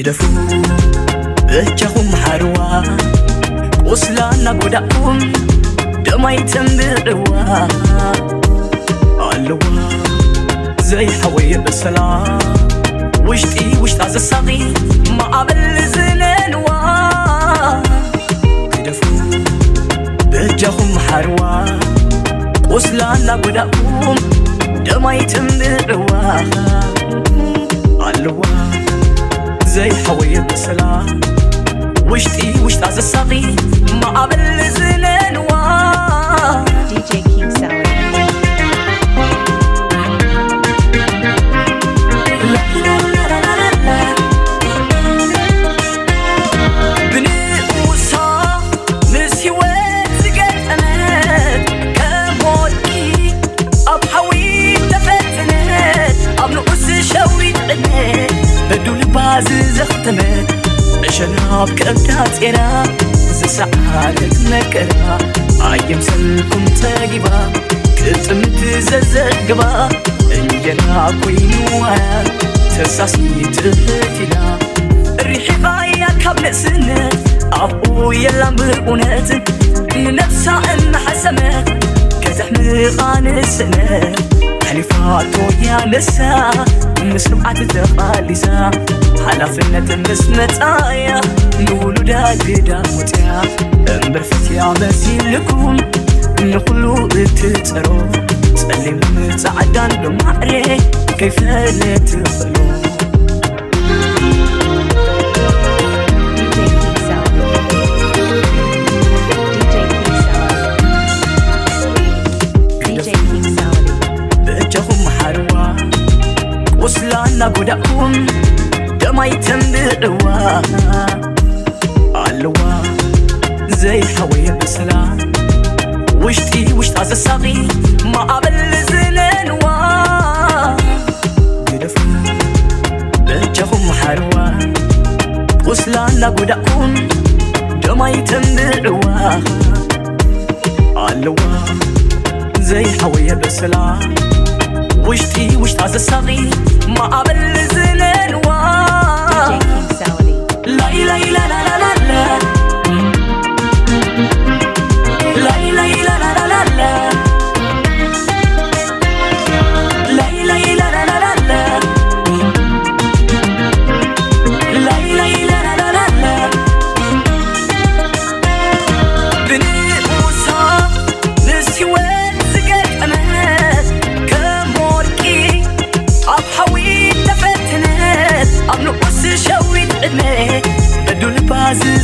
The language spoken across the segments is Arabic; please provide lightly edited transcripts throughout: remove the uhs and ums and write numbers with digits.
كدفو بجاهم حروا وصلنا قدامهم دما يتنبروا علوا زي حوي بالسلام وشتي عز الصغير ما قبل زننوا كدفو بجاهم حروا وصلنا قدامهم دما يتنبروا علوا زي حوي بالسلام وشتي عز الصغير ما قبل زننوا DJ King Salad. زختمت شراب كبدات إنا زي سعادة نكرا عيم سلكم تاقبا كنت متززقبا انجنا كوينوها تساسي تهتلا الريحي بايا كابل سنة أبو يلا مرقونات نفسها إن حسمت كتحمي غان السنة حليفاتو يا نسا مسلوعات تقاليسا حلافنة مسمت آية نقولوا دا متيا انبرفت يا مسيلكم نقولوا اتترو تسلم متعدان بمعري كيف لا تخلو وصلنا قدامهم دما يتنبروا علوا زي حوي بالسلام وشتي عز الصغير ما قبل زننوا كدفو بجاهم حروا وصلنا قدامهم دما يتنبروا علوا زي حوي بالسلام وشتي عز الصغير ما قبل زننوا لا لا لا لا لا لا لا لا لا لا لا لا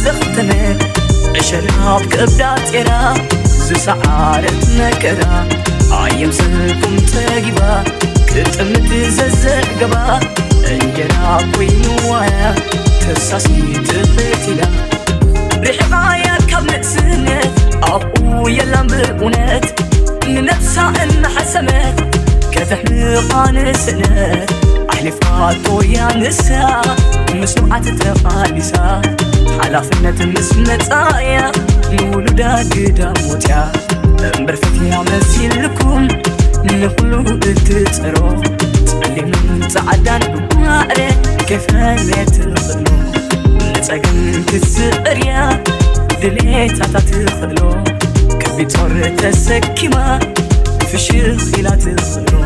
زختمت شراب كبدات إنا زي سعادة نكرا عيم سلكم تاقبا كنت متززقبا انجنا كوينوها تساسي تغتلا ريح غاية كابل سنة أبو يلا مرقونات نفسها إن حسمت كتحمي غان سنة أحلفاتو يا نسا مسلوعات تقاليسا حلافنة مسمت آية نقولوا دا موتيا انبرفت يا مسيلكم نقولوا اتترو تسلم تعدان بمعري كيف لا تخلو نتاقن كسريا دليتا تخلو كبي تور تسكيما في شيخي لا تخلو